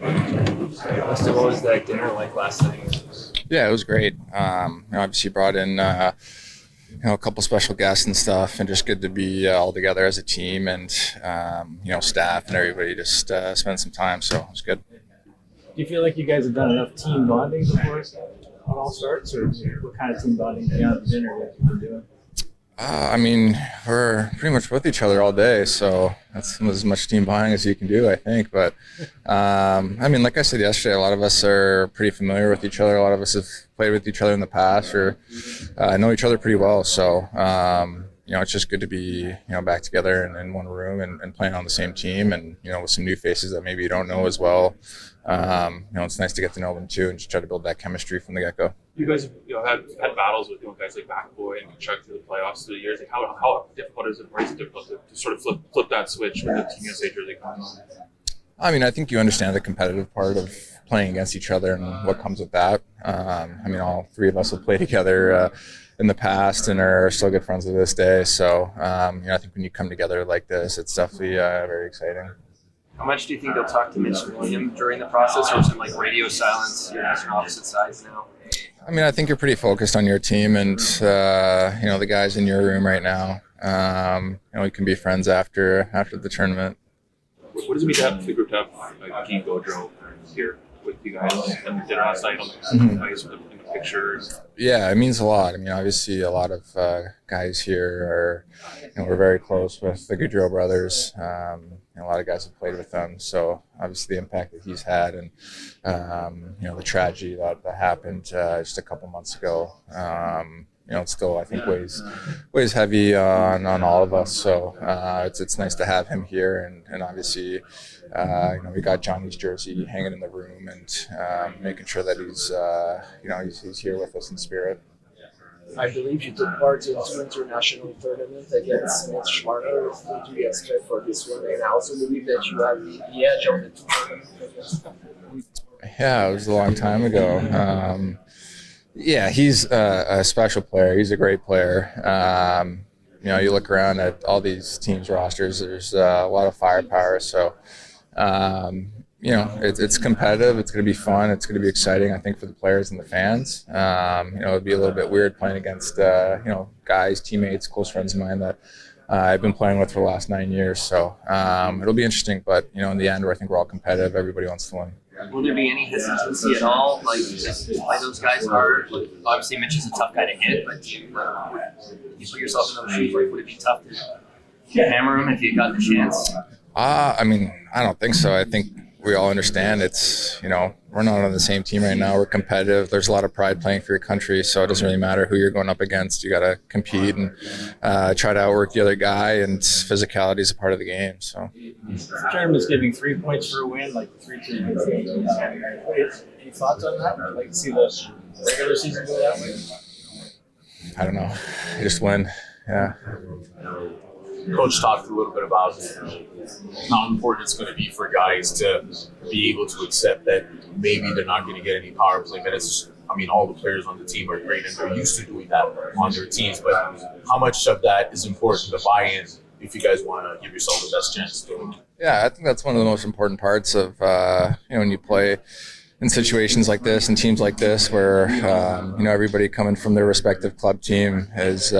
Auston, what was that dinner like last night? Yeah, it was great. Obviously brought in a couple special guests and stuff, and just good to be all together as a team and staff and everybody just spend some time. So it was good. Do you feel like you guys have done enough team bonding before it all starts, or what kind of team bonding beyond the dinner that you've been doing? We're pretty much with each other all day, so that's as much team bonding as you can do, I think. But, like I said yesterday, a lot of us are pretty familiar with each other. A lot of us have played with each other in the past or know each other pretty well. So, it's just good to be, back together in one room and playing on the same team and, with some new faces that maybe you don't know as well. It's nice to get to know them too and just try to build that chemistry from the get-go. You guys have had battles with guys like McAvoy and Chuck through the playoffs through the years. Like how difficult is it, or is it difficult to sort of flip that switch when the Team USA jersey comes on? I think you understand the competitive part of playing against each other and what comes with that. All three of us have played together in the past and are still good friends to this day. So, I think when you come together like this, it's definitely very exciting. How much do you think they'll talk to Mitch and William during the process, or is it like radio silence? You're guys on opposite sides now. I think you're pretty focused on your team and, the guys in your room right now. We can be friends after the tournament. What does it mean to have the group to have Guy Gaudreau here with you guys and dinner last night in the pictures? Yeah, it means a lot. Obviously a lot of guys here are, we're very close with the Gaudreau brothers. A lot of guys have played with them, so obviously the impact that he's had and the tragedy that happened just a couple months ago. It still I think weighs heavy on all of us. So it's nice to have him here, and obviously we got Johnny's jersey hanging in the room and making sure that he's here with us in spirit. I believe you took part in two international tournaments against Mitch Marner. What do you expect for this one? And I also believe that you have the edge on the two tournaments. Yeah, it was a long time ago. He's a special player. He's a great player. You look around at all these teams' rosters, there's a lot of firepower. So, it's competitive. It's going to be fun. It's going to be exciting, I think, for the players and the fans. It'd be a little bit weird playing against, guys, teammates, close friends of mine that I've been playing with for the last 9 years. So it'll be interesting. But, in the end, I think we're all competitive. Everybody wants to win. Will there be any hesitancy at all? Like, to play those guys hard? Like, obviously, Mitch is a tough guy to hit, but you put yourself in those shoes. Like, would it be tough to hammer him if you got the chance? I don't think so. I think we all understand it's, we're not on the same team right now. We're competitive. There's a lot of pride playing for your country, so it doesn't really matter who you're going up against. You got to compete and try to outwork the other guy, and physicality is a part of the game. So, the tournament's giving 3 points for a win, like 3-2 against the Yankees. Any thoughts on that? Would you like to see the regular season go that way? I don't know. You just win. Yeah. Coach talked a little bit about how important it's going to be for guys to be able to accept that maybe they're not going to get any power play minutes. All the players on the team are great and they're used to doing that on their teams, but how much of that is important to buy in if you guys want to give yourself the best chance to do it? Yeah, I think that's one of the most important parts of, when you play in situations like this and teams like this where, everybody coming from their respective club team is,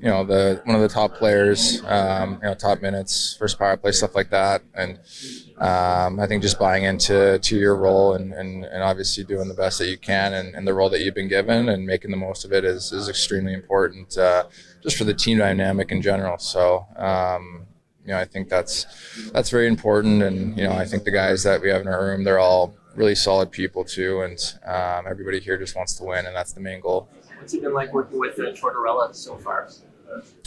one of the top players, top minutes, first power play, stuff like that. And I think just buying into your role and obviously doing the best that you can and the role that you've been given and making the most of it is extremely important just for the team dynamic in general. So, I think that's very important. And, I think the guys that we have in our room, they're all really solid people too. And everybody here just wants to win, and that's the main goal. What's it been like working with Tortorella so far?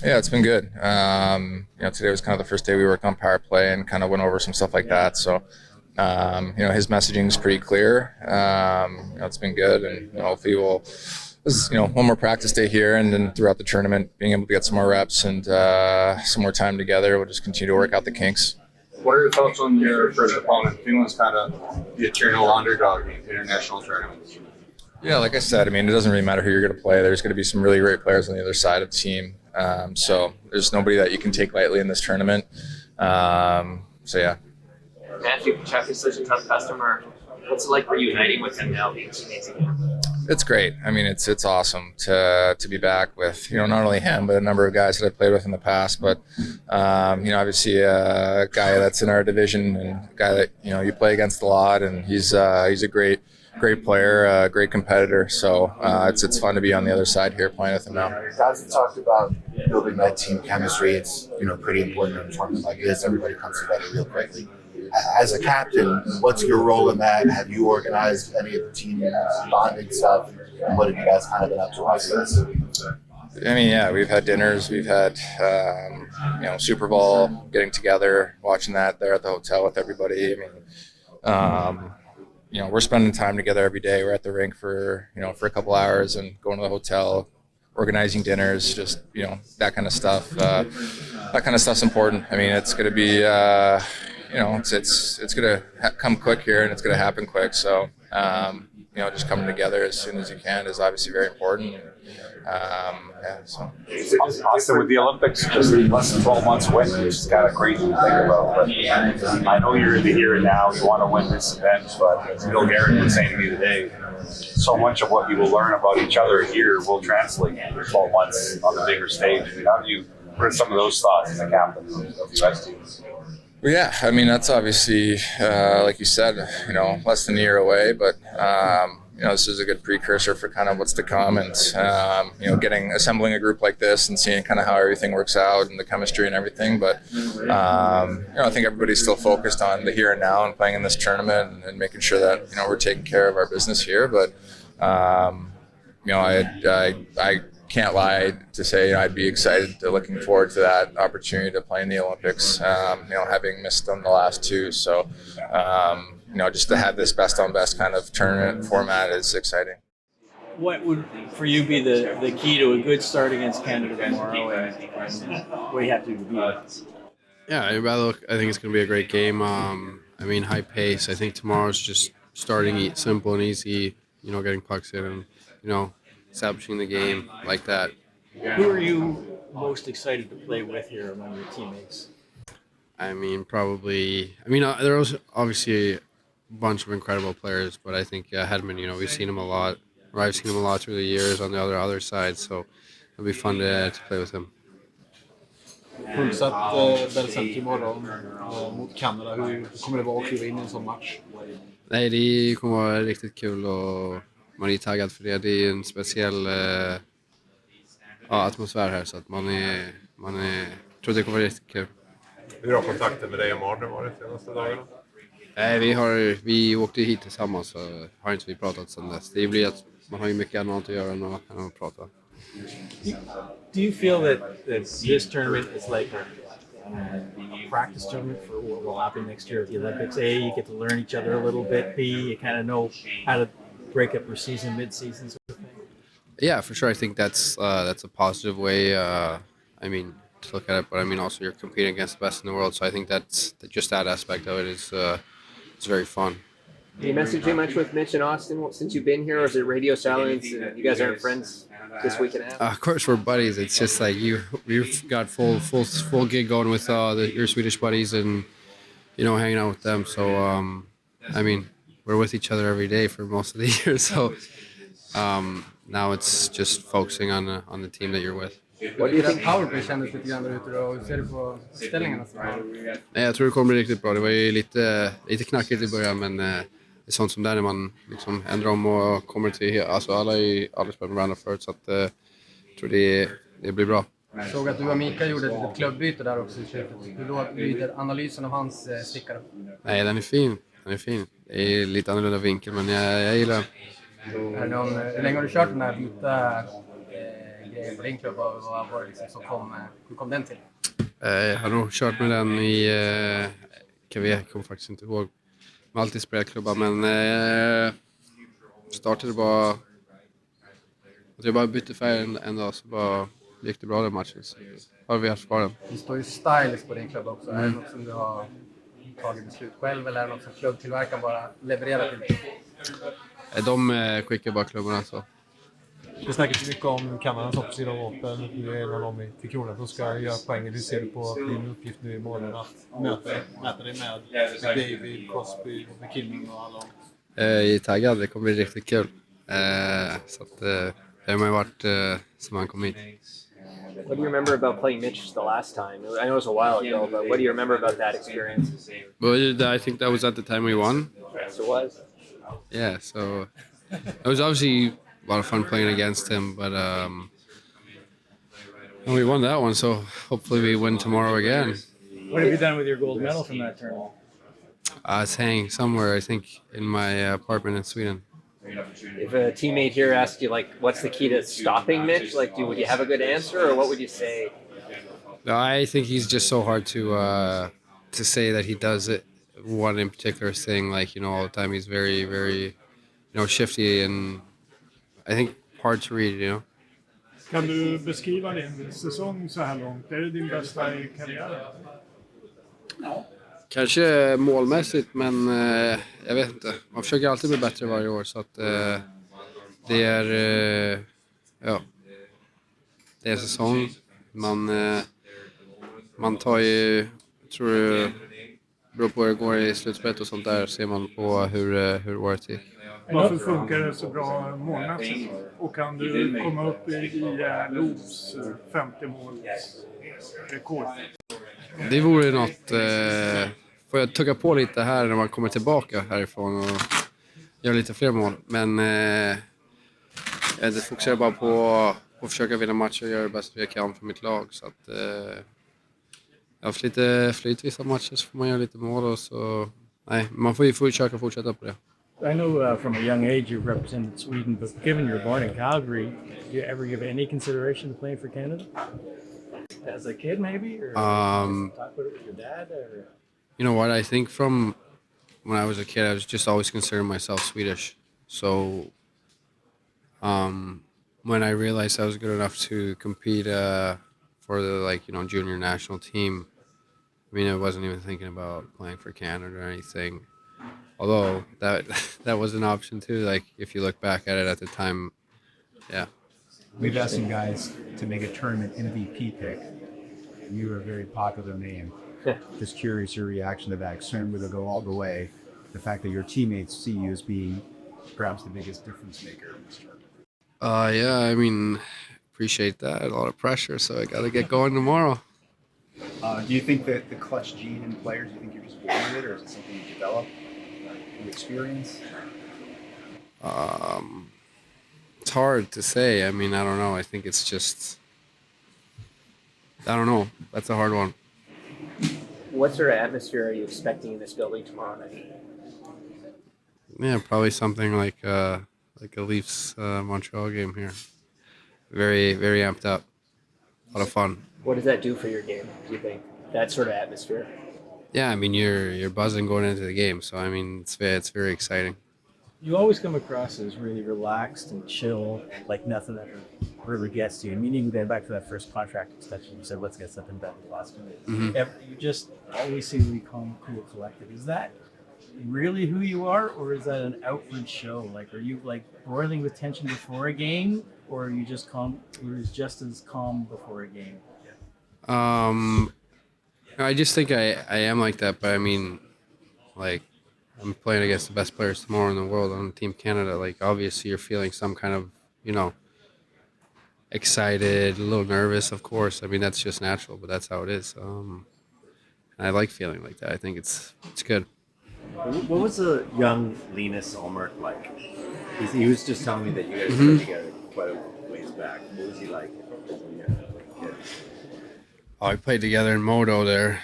Yeah, it's been good. Today was kind of the first day we worked on power play and kind of went over some stuff like that. So, his messaging is pretty clear. It's been good, and hopefully one more practice day here, and then throughout the tournament, being able to get some more reps and some more time together, we'll just continue to work out the kinks. What are your thoughts on your first opponent? Finland's kind of the eternal underdog in international tournaments. Yeah, like I said, it doesn't really matter who you're going to play. There's going to be some really great players on the other side of the team. So there's nobody that you can take lightly in this tournament. Yeah. Matthew Kachuk is such a tough customer. What's it like reuniting with him now, being teammates again? It's great. I mean, it's awesome to be back with, you know, not only him, but a number of guys that I played with in the past. But, you know, obviously a guy that's in our division and a guy that, you know, you play against a lot, and he's a great player, great competitor. So it's fun to be on the other side here playing with him now. Guys have talked about building that team chemistry. It's, you know, pretty important in a tournament like this. Everybody comes together real quickly. As a captain, what's your role in that? Have you organized any of the team bonding stuff? And what have you guys kind of been up to after this? I mean, yeah, we've had dinners, we've had, you know, Super Bowl, getting together, watching that there at the hotel with everybody. I mean, you know, we're spending time together every day. We're at the rink for a couple hours and going to the hotel, organizing dinners, just, you know, that kind of stuff. That kind of stuff's important. I mean, it's going to be, you know, it's going to come quick here, and it's going to happen quick. So, you know, just coming together as soon as you can is obviously very important. Yeah, so. Auston, with the Olympics just less than 12 months away, which is kind of crazy to think about. But I know you're in the here and now. You want to win this event, but as Bill Garrett was saying to me today, so much of what you will learn about each other here will translate in 12 months on the bigger stage. I mean, how do you put some of those thoughts as a captain of the U.S. team? Well, yeah, I mean, that's obviously, like you said, you know, less than a year away, but, you know, this is a good precursor for kind of what's to come, and, you know, assembling a group like this and seeing kind of how everything works out and the chemistry and everything. But, you know, I think everybody's still focused on the here and now and playing in this tournament and making sure that, you know, we're taking care of our business here. But, you know, I can't lie to say, you know, I'd be excited looking forward to that opportunity to play in the Olympics, you know, having missed them the last two. So, you know, just to have this best on best kind of tournament format is exciting. What would, for you, be the key to a good start against Canada tomorrow, and what do you have to do to beat it? Yeah, I think it's going to be a great game. I mean, high pace. I think tomorrow's just starting simple and easy, you know, getting pucks in and, you know, establishing the game like that. Who are you most excited to play with here among your teammates? I mean, there was obviously a bunch of incredible players, but I think Hedman, you know, I've seen him a lot through the years on the other side, so it'll be fun to play with him. Fullsatt Bellcenter imorgon mot Kanada. Hur kommer det vara att kliva in i en sån match? Nej, det kommer vara riktigt kul och man är taggad för det. Det är en speciell atmosfär här, så att tror det kommer vara riktigt kul. Hur har kontakten med dig och Marner varit de senaste dagarna? Nej, vi åkte hit tillsammans, så har inte vi pratat sedan dess. Det blir att man har ju mycket annat att göra än att prata. Do you feel that this tournament is like a practice tournament for what will happen next year at the Olympics? A, you get to learn each other a little bit. B, you kind of know how to break up your season mid-season sort of thing. Yeah, for sure. I think that's a positive way. I mean, to look at it, but I mean also you're competing against the best in the world. So I think that aspect of it is it's very fun. Do you message too much with Mitch and Auston since you've been here, or is it radio silence and you guys aren't friends this week and a half? Of course, we're buddies. It's just like you've got full gig going with your Swedish buddies, and you know, hanging out with them. So I mean, we're with each other every day for most of the year. So now it's just focusing on the team that you're with. What do you think? Powerplay kändes lite grann där ute då. Hur ser du på ställningarna? Nej, jag tror det kommer bli riktigt bra. Det var ju lite knackigt i början, men det är sånt som där när man liksom ändrar om och kommer till, alltså alla spelat med varandra förut, så att jag tror det blir bra. Jag såg att du och Mika gjorde ett klubbbyte där också i slutet. Hur lyder analysen av hans stickare? Nej, den är fin. Det är lite annorlunda vinkel, men jag gillar den. Hur länge har du kört den här vita grejen på din klubb? Vad var det liksom hur kom den till? Jag har nog kört med den i... jag kommer faktiskt inte ihåg. Jag har alltid spelat klubba, men startade bara... Jag bara bytte färg en dag, så bara gick det bra den matchen. Så har vi haft kvar den. Det står ju Styles på din klubb också. Är det något som du har tagit beslut själv, eller är det något som klubbtillverkaren bara levererar till dig? De skickar bara klubbarna så. Det snackas ju mycket om Kanadas offensiva vapen. Du är en av dem i Tre Kronor som ska göra poängen. Hur ser du på din uppgift nu i morgon att mäta dig med David, Crosby, McKinnon och alla dem? Jag är taggad, det kommer bli riktigt kul. Så att, det har man ju varit som han kom hit. What do you remember about playing Mitch the last time? I know it was a while ago, but what do you remember about that experience? Well, I think that was at the time we won. Yes, it was. Yeah, so it was obviously a lot of fun playing against him, but and we won that one, so hopefully we win tomorrow again. What have you done with your gold medal from that tournament? It's hanging somewhere, I think, in my apartment in Sweden. If a teammate here asked you, like, what's the key to stopping Mitch? Like, would you have a good answer, or what would you say? No, I think he's just so hard to say that he does it one in particular thing, like, all the time. He's very, very, shifty, and I think hard to read. Kan du beskriva din säsong så här långt? Är det din bästa i karriären? Kanske målmässigt, men jag vet inte. Man försöker alltid bli bättre varje år, så att det är det är säsong. Man tar ju, tror det beror på hur det går i slutspelet och sånt där, ser man på hur året gick. Varför funkar det så bra målmässigt? Och kan du komma upp i Loops 50 mål rekord? Det vore något. Får jag tugga på lite här när man kommer tillbaka härifrån och gör lite fler mål. Men jag fokuserar bara på att försöka vinna matcher och göra det bästa jag kan för mitt lag. Så att jag har haft lite flyt vissa matcher, så får man göra lite mål och så. Nej, man får ju försöka fortsätta på det. I know from a young age you've represented Sweden, but given you're born in Calgary, do you ever give any consideration to playing for Canada? As a kid, maybe? Or talk about it with your dad? Or? You know what? I think from when I was a kid, I was just always considering myself Swedish. So when I realized I was good enough to compete for the junior national team, I mean, I wasn't even thinking about playing for Canada or anything. Although that was an option too. Like if you look back at it at the time, yeah. We've asked some guys to make a tournament MVP pick. You were a very popular name. Just curious your reaction to that. Concerned with it go all the way. The fact that your teammates see you as being perhaps the biggest difference maker in this tournament. Yeah, I mean, appreciate that. A lot of pressure, so I got to get going tomorrow. Do you think that the clutch gene in players, do you think you're just born with it, or is it something you develop through experience? It's hard to say. I mean, I don't know. I think it's just, I don't know. That's a hard one. What sort of atmosphere are you expecting in this building tomorrow night? Yeah, probably something like a Leafs Montreal game here. Very, very amped up. A lot of fun. What does that do for your game, do you think? That sort of atmosphere? Yeah, I mean, you're buzzing going into the game, so I mean, it's very exciting. You always come across as really relaxed and chill, like nothing ever really gets to you. Meaning then back to that first contract extension, you said, let's get something done in the last minute. Mm-hmm. You just always seem to be calm, cool, collected. Is that really who you are, or is that an outward show? Like, are you like boiling with tension before a game, or are you just calm, or is just as calm before a game? I just think I am like that, but I mean, like, I'm playing against the best players tomorrow in the world on Team Canada. Like, obviously you're feeling some kind of, excited, a little nervous, of course. I mean, that's just natural, but that's how it is. And I like feeling like that. I think it's good. What was the young Linus Ullmark like? He was just telling me that you guys played together quite a ways back. What was he like? Oh, I played together in Modo there.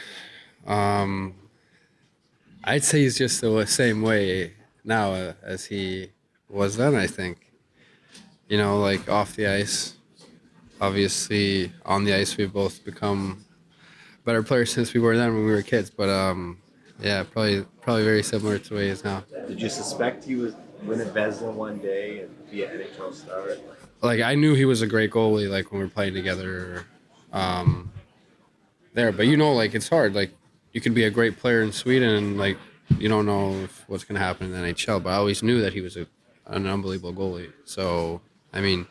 I'd say he's just the same way now as he was then, I think. Like off the ice. Obviously, on the ice, we've both become better players since we were then when we were kids. But, yeah, probably very similar to the way he is now. Did you suspect he would win a Vezina one day and be an NHL star? Like, I knew he was a great goalie, like, when we were playing together there. But, like, it's hard. Like, you can be a great player in Sweden and, like, you don't know what's going to happen in the NHL. But I always knew that he was an unbelievable goalie. So, I mean,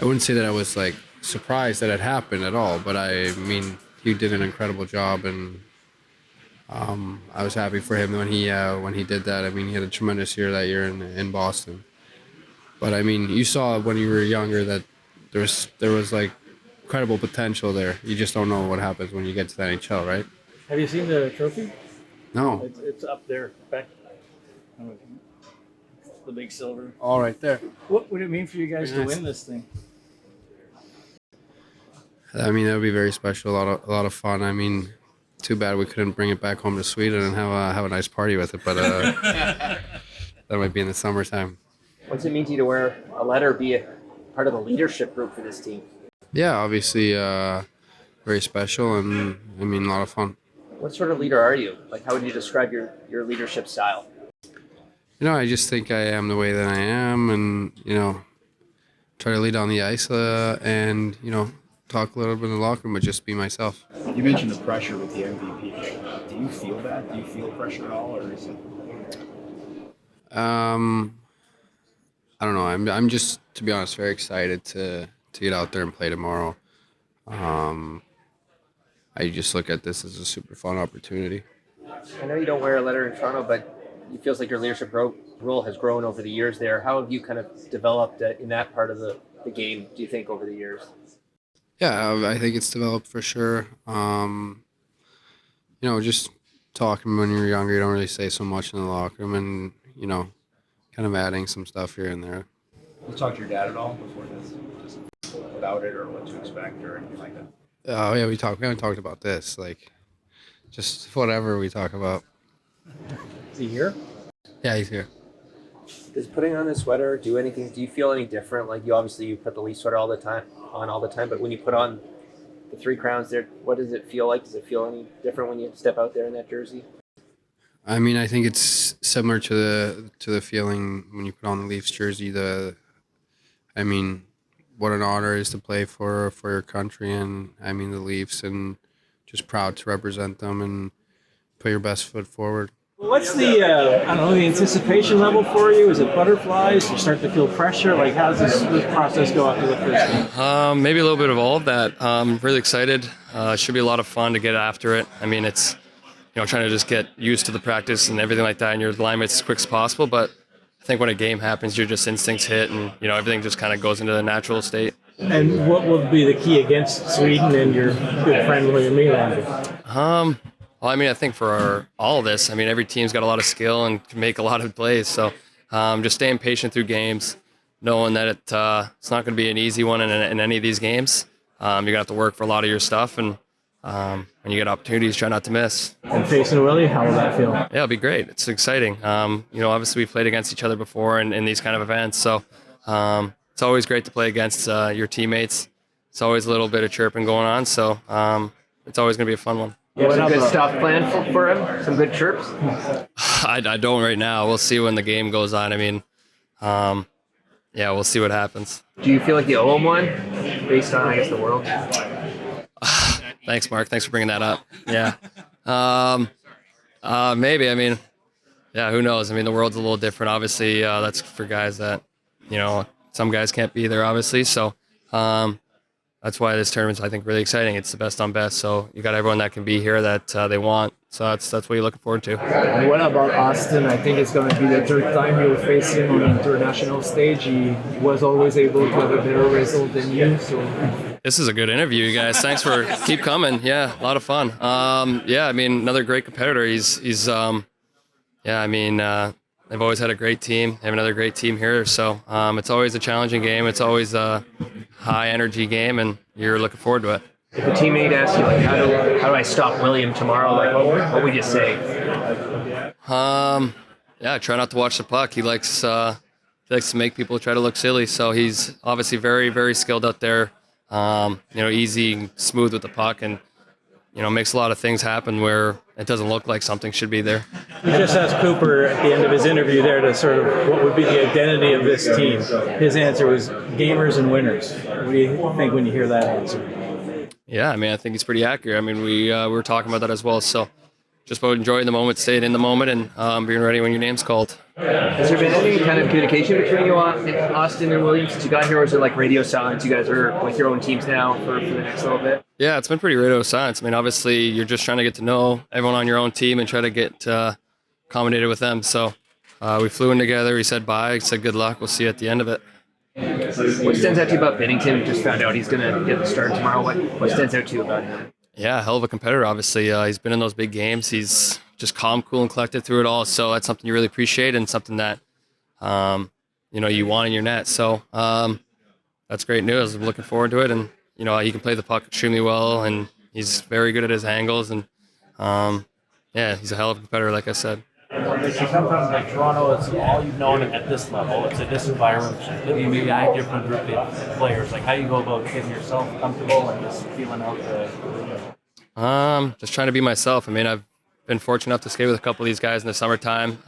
I wouldn't say that I was like surprised that it happened at all, but I mean, he did an incredible job, and I was happy for him when he did that. I mean, he had a tremendous year that year in Boston. But I mean, you saw when you were younger that there was like incredible potential there. You just don't know what happens when you get to the NHL, right? Have you seen the trophy? No. It's up there, back. The big silver. All right there. What would it mean for you guys to win this thing? I mean, that would be very special. A lot of fun. I mean, too bad we couldn't bring it back home to Sweden and have a nice party with it. But that might be in the summertime. What's it mean to you to wear a letter, be a part of the leadership group for this team? Yeah, obviously very special, and I mean, a lot of fun. What sort of leader are you? Like, how would you describe your leadership style? You know, I just think I am the way that I am, and, you know, try to lead on the ice and, you know, talk a little bit in the locker room, but just be myself. You mentioned the pressure with the MVP pick. Do you feel that? Do you feel pressure at all, or is it? I don't know. I'm just, to be honest, very excited to get out there and play tomorrow. I just look at this as a super fun opportunity. I know you don't wear a letter in Toronto, but it feels like your leadership role has grown over the years there. How have you kind of developed in that part of the game, do you think, over the years? Yeah, I think it's developed for sure. You know, just talking when you're younger, you don't really say so much in the locker room, and, you know, kind of adding some stuff here and there. You talked to your dad at all before this? Just about it, or what to expect, or anything like that? Oh yeah, we haven't talked about this. Like, just whatever we talk about. Is he here? Yeah, he's here. Does putting on the sweater do anything? Do you feel any different? Like, you put the Leaf sweater all the time, but when you put on the Three Crowns there, what does it feel like? Does it feel any different when you step out there in that jersey? I mean, I think it's similar to the feeling when you put on the Leafs jersey. I mean, what an honor it is to play for your country, and I mean the Leafs, and just proud to represent them and put your best foot forward. What's the the anticipation level for you? Is it butterflies? Do you start to feel pressure? Like, how does this process go after the first game? Maybe a little bit of all of that. Really excited. Should be a lot of fun to get after it. I mean, it's, you know, trying to just get used to the practice and everything like that, and your alignment as quick as possible. But I think when a game happens, your just instincts hit, and, you know, everything just kind of goes into the natural state. And what will be the key against Sweden and your good friend William Nylander? Well, I mean, I think for all of this, I mean, every team's got a lot of skill and can make a lot of plays. So just staying patient through games, knowing that it's not going to be an easy one in any of these games. You're going to have to work for a lot of your stuff, and when you get opportunities, try not to miss. And facing Willie, how will that feel? Yeah, it'll be great. It's exciting. You know, obviously we've played against each other before in these kind of events, so it's always great to play against your teammates. It's always a little bit of chirping going on, so it's always going to be a fun one. You have some good stuff planned for him? Some good chirps? I don't right now. We'll see when the game goes on. I mean, yeah, we'll see what happens. Do you feel like you owe him one based on, I guess, the world? Thanks, Mark. Thanks for bringing that up. Yeah. Maybe. I mean, yeah, who knows? I mean, the world's a little different. Obviously, that's for guys that, you know, some guys can't be there, obviously. So that's why this tournament's, I think, really exciting. It's the best on best. So you got everyone that can be here that they want. So that's what you're looking forward to. And what about Auston? I think it's going to be the third time you'll face him on the international stage. He was always able to have a better result than you. So this is a good interview, you guys. Thanks for keep coming. Yeah, a lot of fun. Yeah, I mean, another great competitor. He's yeah, I mean, they've always had a great team. They have another great team here. So it's always a challenging game. It's always a high energy game, and you're looking forward to it. If a teammate asks you, like, how do I stop William tomorrow? Like, what would you say? Yeah, try not to watch the puck. He likes to make people try to look silly. So he's obviously very, very skilled out there. You know, easy, smooth with the puck, and, you know, makes a lot of things happen where it doesn't look like something should be there. You just asked Cooper at the end of his interview there to sort of what would be the identity of this team. His answer was gamers and winners. What do you think when you hear that answer? Yeah, I mean, I think it's pretty accurate. I mean, we were talking about that as well. So just about enjoying the moment, staying in the moment, and being ready when your name's called. Has there been any kind of communication between you, Auston and Williams, since you got here, or is it like radio silence? You guys are with your own teams now for the next little bit? Yeah, it's been pretty radio silence. I mean, obviously, you're just trying to get to know everyone on your own team and try to get accommodated with them. So we flew in together. He said bye. He said good luck. We'll see you at the end of it. What stands out to you about Bennington? We just found out he's going to get the start tomorrow. What stands out to you about him? Yeah, hell of a competitor, obviously. He's been in those big games. He's just calm, cool, and collected through it all. So that's something you really appreciate and something that, you want in your net. So that's great news. I'm looking forward to it. And, he can play the puck extremely well, and he's very good at his angles. And, he's a hell of a competitor, like I said. If you come from Toronto, it's all you've known at this level. It's in this environment, you maybe a different group of players. Like, how do you go about getting yourself comfortable and just feeling out the just trying to be myself. I mean, I've been fortunate enough to skate with a couple of these guys in the summertime.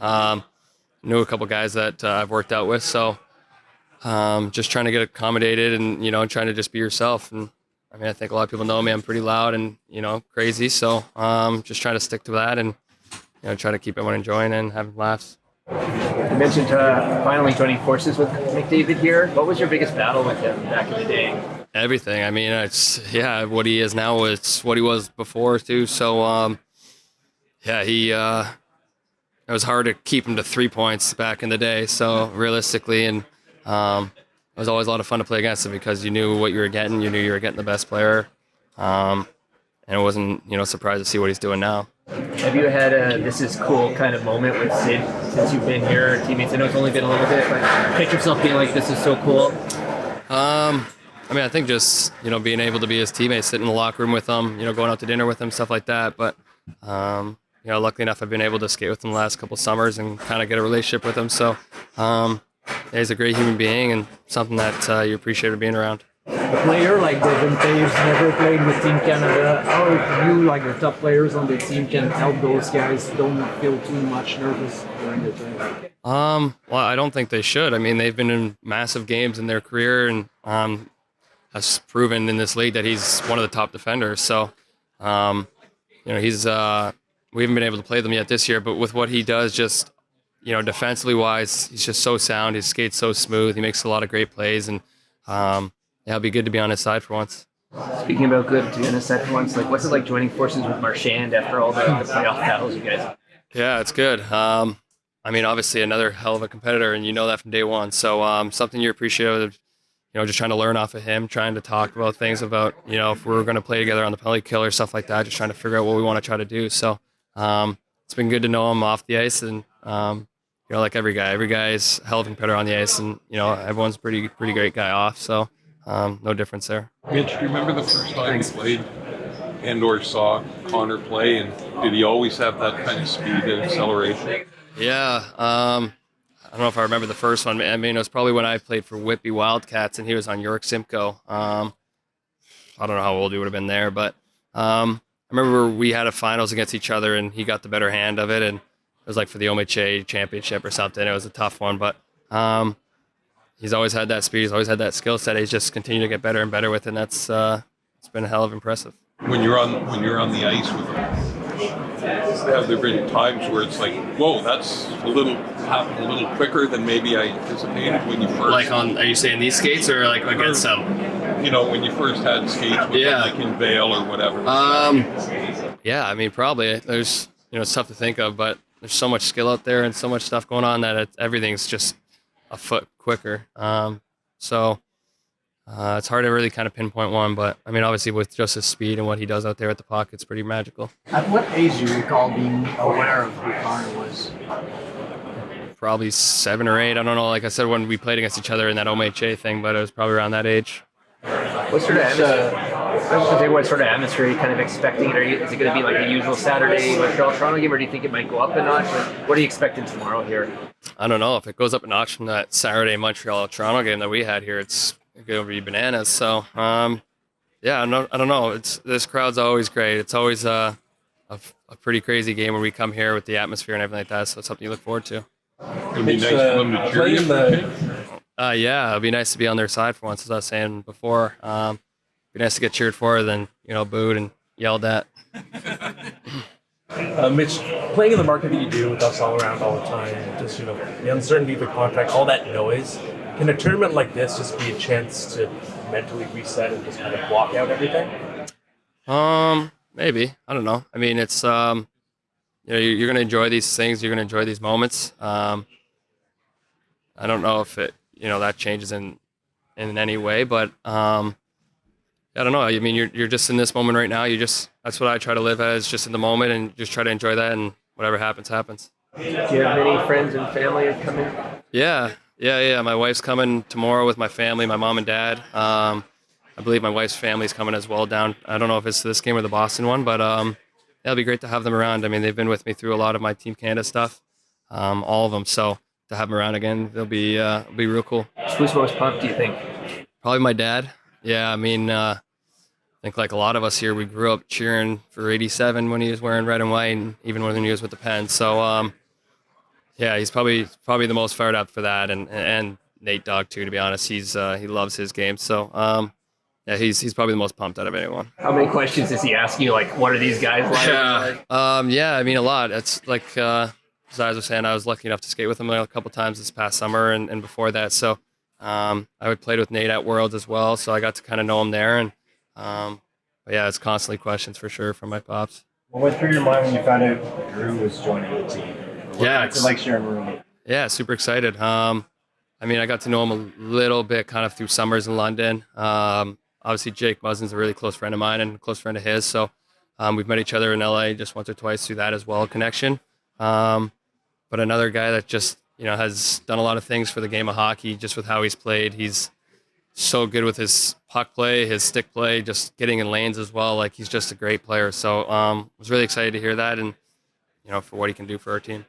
Knew a couple guys that I've worked out with, so just trying to get accommodated and trying to just be yourself. And I mean, I think a lot of people know me. I'm pretty loud and crazy, so just trying to stick to that and try to keep everyone enjoying and having laughs. You mentioned finally joining forces with McDavid here. What was your biggest battle with him back in the day? Everything. I mean, it's what he is now is what he was before too. So it was hard to keep him to 3 points back in the day. So realistically, and it was always a lot of fun to play against him because you knew what you were getting. You knew you were getting the best player, and it wasn't surprised to see what he's doing now. Have you had a "this is cool" kind of moment with Sid since you've been here, teammates? I know it's only been a little bit, but catch yourself being like, "This is so cool." I mean, I think just being able to be his teammate, sitting in the locker room with him, going out to dinner with him, stuff like that. But luckily enough, I've been able to skate with him the last couple summers and kind of get a relationship with him. So he's a great human being and something that you appreciate being around. A player like Devin Taves never played with Team Canada. How you, like the top players on the team, can help those guys don't feel too much nervous during the training? Well, I don't think they should. I mean, they've been in massive games in their career and has proven in this league that he's one of the top defenders. So, he's we haven't been able to play them yet this year, but with what he does, just defensively wise, he's just so sound. His skate's so smooth. He makes a lot of great plays, and it'll be good to be on his side for once. Speaking about good to be on his side for once, like what's it like joining forces with Marchand after all the playoff battles you guys? Yeah, it's good. I mean, obviously another hell of a competitor, and you know that from day one. So something you appreciate, just trying to learn off of him, trying to talk about things about, if we're going to play together on the penalty kill or stuff like that, just trying to figure out what we want to try to do. So it's been good to know him off the ice, and like every guy's a hell of a competitor on the ice, and everyone's a pretty great guy off. So no difference there. Mitch, do you remember the first time you played and/or saw Connor play, and did he always have that kind of speed and acceleration? Yeah, I don't know if I remember the first one. I mean, it was probably when I played for Whitby Wildcats, and he was on York Simcoe. I don't know how old he would have been there, but I remember we had a finals against each other, and he got the better hand of it, and it was like for the OMHA championship or something. It was a tough one, but he's always had that speed. He's always had that skill set. He's just continued to get better and better with it, and that's it's been a hell of impressive. When you're on the ice with him, have there been times where it's like, whoa, that's happened a little quicker than maybe I anticipated when you first? Like are you saying these skates or like against some? When you first had skates with him, like in Vail or whatever. Yeah, I mean, probably. There's, it's tough to think of, but there's so much skill out there and so much stuff going on that everything's just a foot quicker. It's hard to really kind of pinpoint one, but I mean, obviously with just his speed and what he does out there at the puck, it's pretty magical. At what age do you recall being aware of who Connor was? Probably 7 or 8. I don't know. Like I said, when we played against each other in that OMHA thing, but it was probably around that age. What sort of atmosphere are you kind of expecting? Is it going to be like the usual Saturday Montreal-Toronto game, or do you think it might go up a notch? What are you expecting tomorrow here? I don't know. If it goes up a notch from that Saturday Montreal-Toronto game that we had here, it's going to be bananas. So, I don't know. This crowd's always great. It's always a pretty crazy game where we come here with the atmosphere and everything like that. So it's something you look forward to. It'd be nice for them to cheer you. Yeah, it'd be nice to be on their side for once, as I was saying before. It'd be nice to get cheered for than, booed and yelled at. Mitch, playing in the market that you do with us all around all the time, just the uncertainty of the contract, all that noise. Can a tournament like this just be a chance to mentally reset and just kind of block out everything? Maybe. I don't know. I mean, it's you're going to enjoy these things. You're going to enjoy these moments. I don't know if it that changes in any way, but I don't know. I mean, you're just in this moment right now. That's what I try to live as, just in the moment, and just try to enjoy that, and whatever happens, happens. Do you have many friends and family coming? Yeah. My wife's coming tomorrow with my family, my mom and dad. I believe my wife's family's coming as well down. I don't know if it's this game or the Boston one, but it'll be great to have them around. I mean, they've been with me through a lot of my Team Canada stuff, all of them. So to have them around again, they'll be real cool. Who's most pumped, do you think? Probably my dad. Yeah, I mean, I think like a lot of us here, we grew up cheering for 87 when he was wearing red and white, and even when he was with the Pens. So yeah, he's probably the most fired up for that, and Nate Dogg too. To be honest, he loves his game. So yeah, he's probably the most pumped out of anyone. How many questions does he ask you? Like, what are these guys like? Yeah, I mean a lot. It's like as I was saying, I was lucky enough to skate with him a couple times this past summer and before that. So I would played with Nate at Worlds as well, so I got to kind of know him there. And but yeah, it's constantly questions for sure from my pops. What went through your mind when you found out Drew was joining the team? Yeah, it's like sharing a room. Yeah, super excited. I mean, I got to know him a little bit kind of through summers in London. Obviously, Jake Muzzin's a really close friend of mine and a close friend of his. So we've met each other in LA just once or twice through that as well, connection. But another guy that just, has done a lot of things for the game of hockey just with how he's played. He's so good with his puck play, his stick play, just getting in lanes as well. Like, he's just a great player. So I was really excited to hear that and, for what he can do for our team.